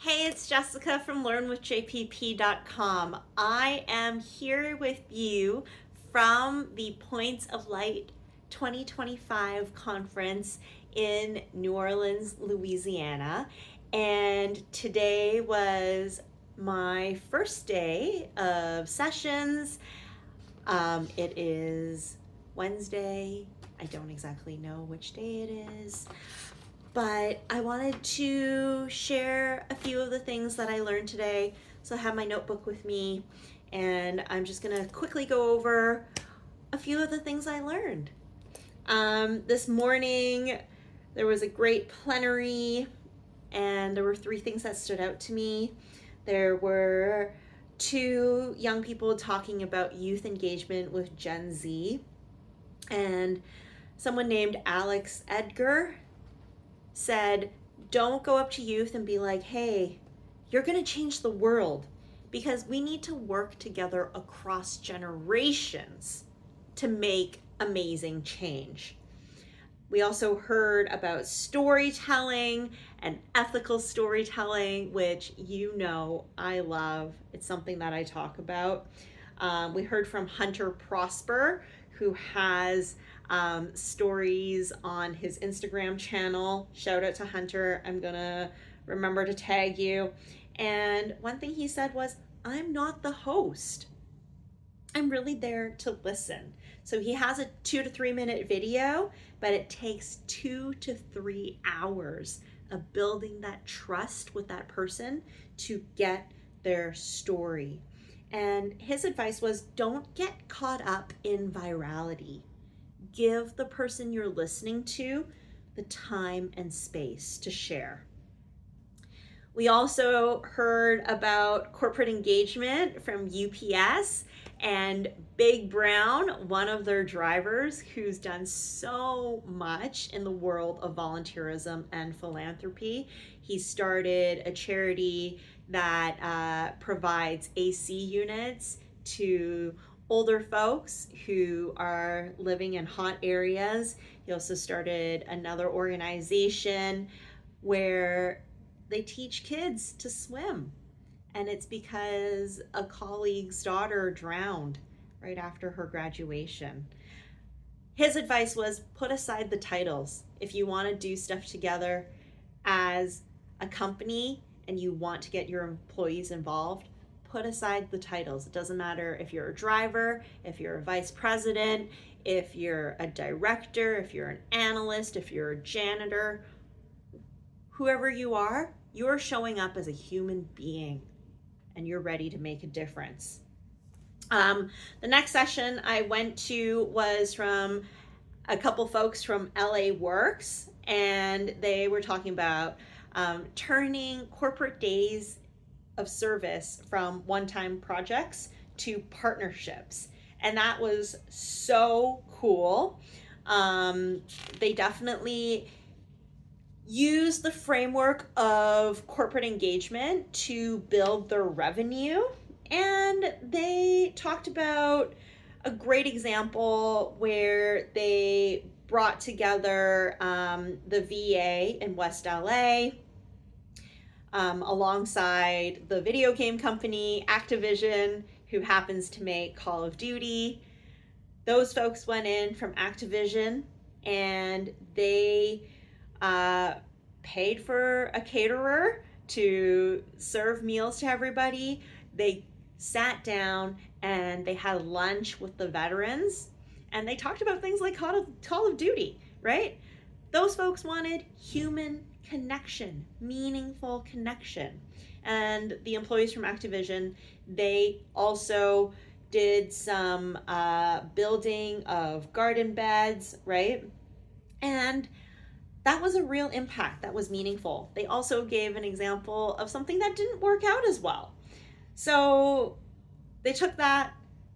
Hey, it's Jessica from learnwithjpp.com. I am here with you from the Points of Light 2025 conference in New Orleans, Louisiana. And today was my first day of sessions. It is Wednesday. I don't exactly know which day it is, but I wanted to share a few of the things that I learned today. So I have my notebook with me, and I'm just gonna quickly go over a few of the things I learned. This morning, there was a great plenary, and there were three things that stood out to me. There were two young people talking about youth engagement with Gen Z, and someone named Alex Edgar said, don't go up to youth and be like, hey, you're going to change the world, because we need to work together across generations to make amazing change. We also heard about storytelling and ethical storytelling, which you know I love. It's something that I talk about. We heard from Hunter Prosper, who has stories on his Instagram channel. Shout out to Hunter. I'm gonna remember to tag you. And one thing he said was, I'm not the host. I'm really there to listen. So he has a 2 to 3 minute video, but it takes 2 to 3 hours of building that trust with that person to get their story. And his advice was, don't get caught up in virality. Give the person you're listening to the time and space to share. We also heard about corporate engagement from UPS and Big Brown, one of their drivers who's done so much in the world of volunteerism and philanthropy. He started a charity that provides AC units to older folks who are living in hot areas. He also started another organization where they teach kids to swim. And it's because a colleague's daughter drowned right after her graduation. His advice was, put aside the titles. If you want to do stuff together as a company and you want to get your employees involved, put aside the titles. It doesn't matter if you're a driver, if you're a vice president, if you're a director, if you're an analyst, if you're a janitor. Whoever you are, you're showing up as a human being and you're ready to make a difference. The next session I went to was from a couple folks from LA Works, and they were talking about turning corporate days of service from one-time projects to partnerships. And that was so cool. They definitely use the framework of corporate engagement to build their revenue. And they talked about a great example where they brought together the VA in West LA alongside the video game company Activision, who happens to make Call of Duty. Those folks went in from Activision and they paid for a caterer to serve meals to everybody. They sat down and they had lunch with the veterans, and they talked about things like Call of Duty, right? Those folks wanted human connection, meaningful connection. And the employees from Activision, they also did some building of garden beds, right? And that was a real impact. That was meaningful. They also gave an example of something that didn't work out as well. So they took that,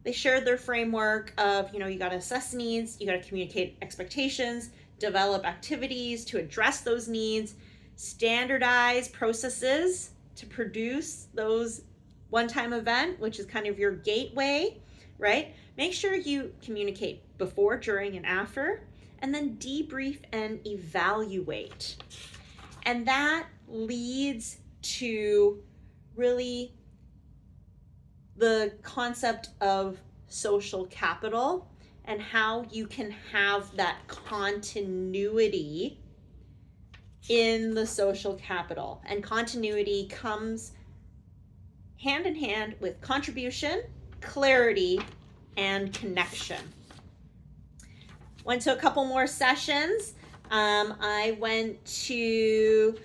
they shared their framework of, you got to assess needs, you got to communicate expectations, develop activities to address those needs, standardize processes to produce those one-time event, which is kind of your gateway, right? Make sure you communicate before, during, and after, and then debrief and evaluate. And that leads to really the concept of social capital and how you can have that continuity in the social capital. And continuity comes hand in hand with contribution, clarity, and connection. Went to a couple more sessions. I went to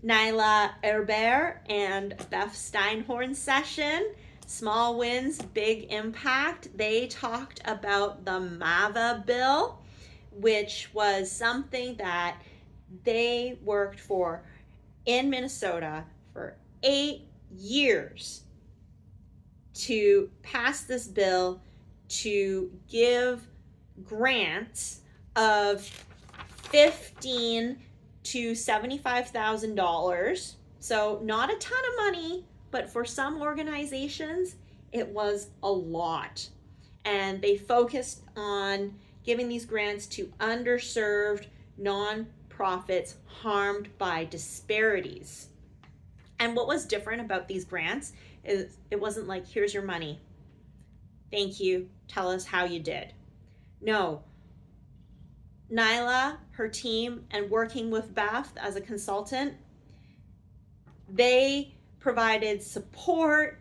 Nyla Herbert and Beth Steinhorn's session. Small wins, big impact. They talked about the MAVA bill, which was something that they worked for in Minnesota for 8 years to pass this bill to give grants of $15,000 to $75,000. So not a ton of money, but for some organizations, it was a lot. And they focused on giving these grants to underserved nonprofits harmed by disparities. And what was different about these grants is it wasn't like, here's your money. Thank you. Tell us how you did. No. Nyla, her team, and working with Beth as a consultant, they provided support,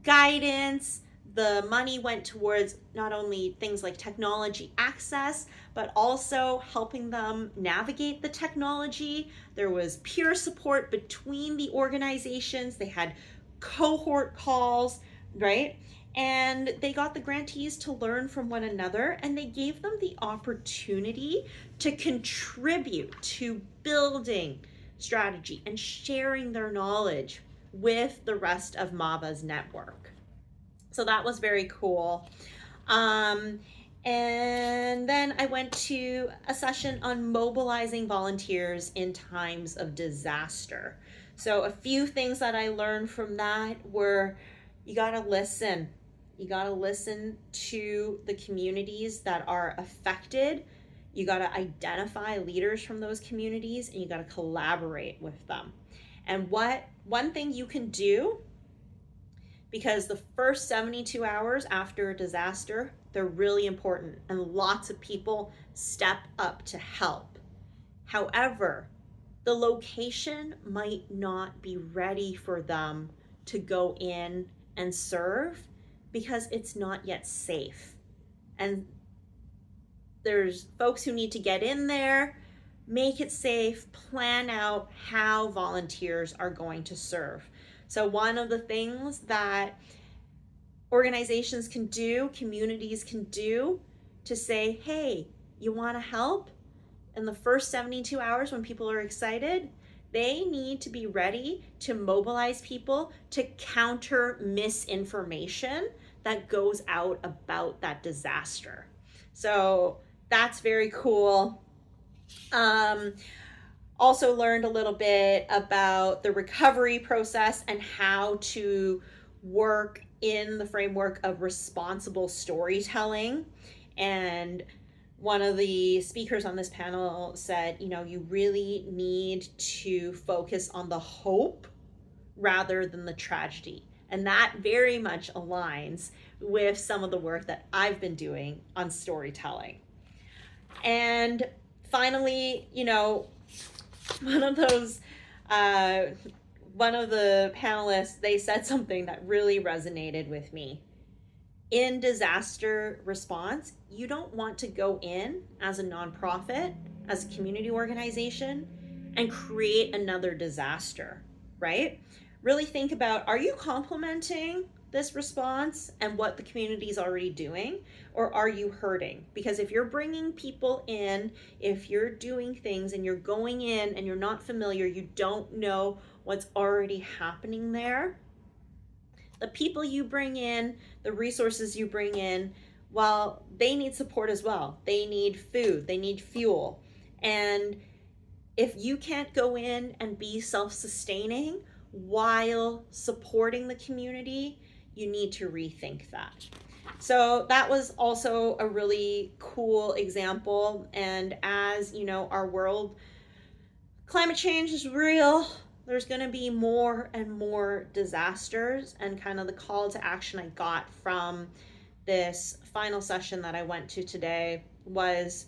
guidance. The money went towards not only things like technology access, but also helping them navigate the technology. There was peer support between the organizations. They had cohort calls, right? And they got the grantees to learn from one another, and they gave them the opportunity to contribute to building strategy and sharing their knowledge with the rest of MAVA's network. So that was very cool. And then I went to a session on mobilizing volunteers in times of disaster. So a few things that I learned from that were, you gotta listen. You gotta listen to the communities that are affected. You gotta identify leaders from those communities, and you gotta collaborate with them. And one thing you can do, because the first 72 hours after a disaster, they're really important, and lots of people step up to help. However, the location might not be ready for them to go in and serve because it's not yet safe. And there's folks who need to get in there, make it safe, plan out how volunteers are going to serve. So one of the things that organizations can do, communities can do to say, hey, you want to help? In the first 72 hours when people are excited, they need to be ready to mobilize people to counter misinformation that goes out about that disaster. So that's very cool. Also learned a little bit about the recovery process and how to work in the framework of responsible storytelling. And one of the speakers on this panel said, you really need to focus on the hope rather than the tragedy. And that very much aligns with some of the work that I've been doing on storytelling. And finally, one of the panelists, they said something that really resonated with me. In disaster response, you don't want to go in as a nonprofit, as a community organization, and create another disaster, right? Really think about, are you complementing this response and what the community is already doing, or are you hurting? Because if you're bringing people in, if you're doing things and you're going in and you're not familiar, you don't know what's already happening there, the people you bring in, the resources you bring in, well, they need support as well. They need food, they need fuel. And if you can't go in and be self-sustaining while supporting the community, you need to rethink that. So that was also a really cool example. And as you know, our world, climate change is real. there's going to be more and more disasters. And kind of the call to action I got from this final session that I went to today was,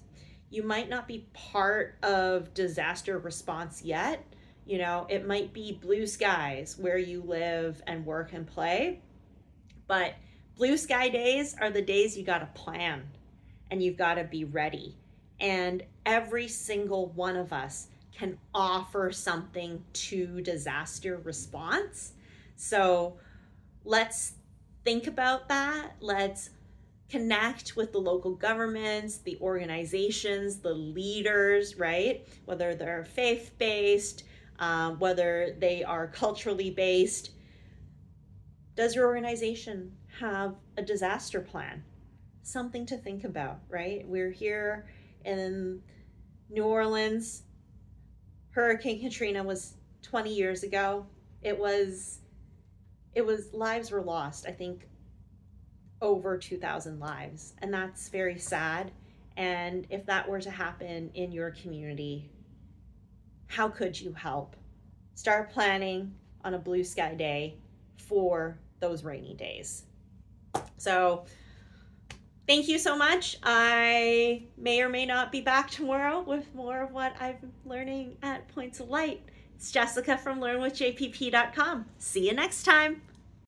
you might not be part of disaster response yet. You know, it might be blue skies where you live and work and play, but blue sky days are the days you got to plan and you've got to be ready. And every single one of us can offer something to disaster response. So let's think about that. Let's connect with the local governments, the organizations, the leaders, right? Whether they're faith based, whether they are culturally based. Does your organization have a disaster plan? Something to think about, right? We're here in New Orleans. Hurricane Katrina was 20 years ago. It was lives were lost. I think over 2,000 lives, and that's very sad. And if that were to happen in your community, how could you help? Start planning on a blue sky day for those rainy days. So thank you so much. I may or may not be back tomorrow with more of what I've been learning at Points of Light. It's Jessica from learnwithjpp.com. See you next time.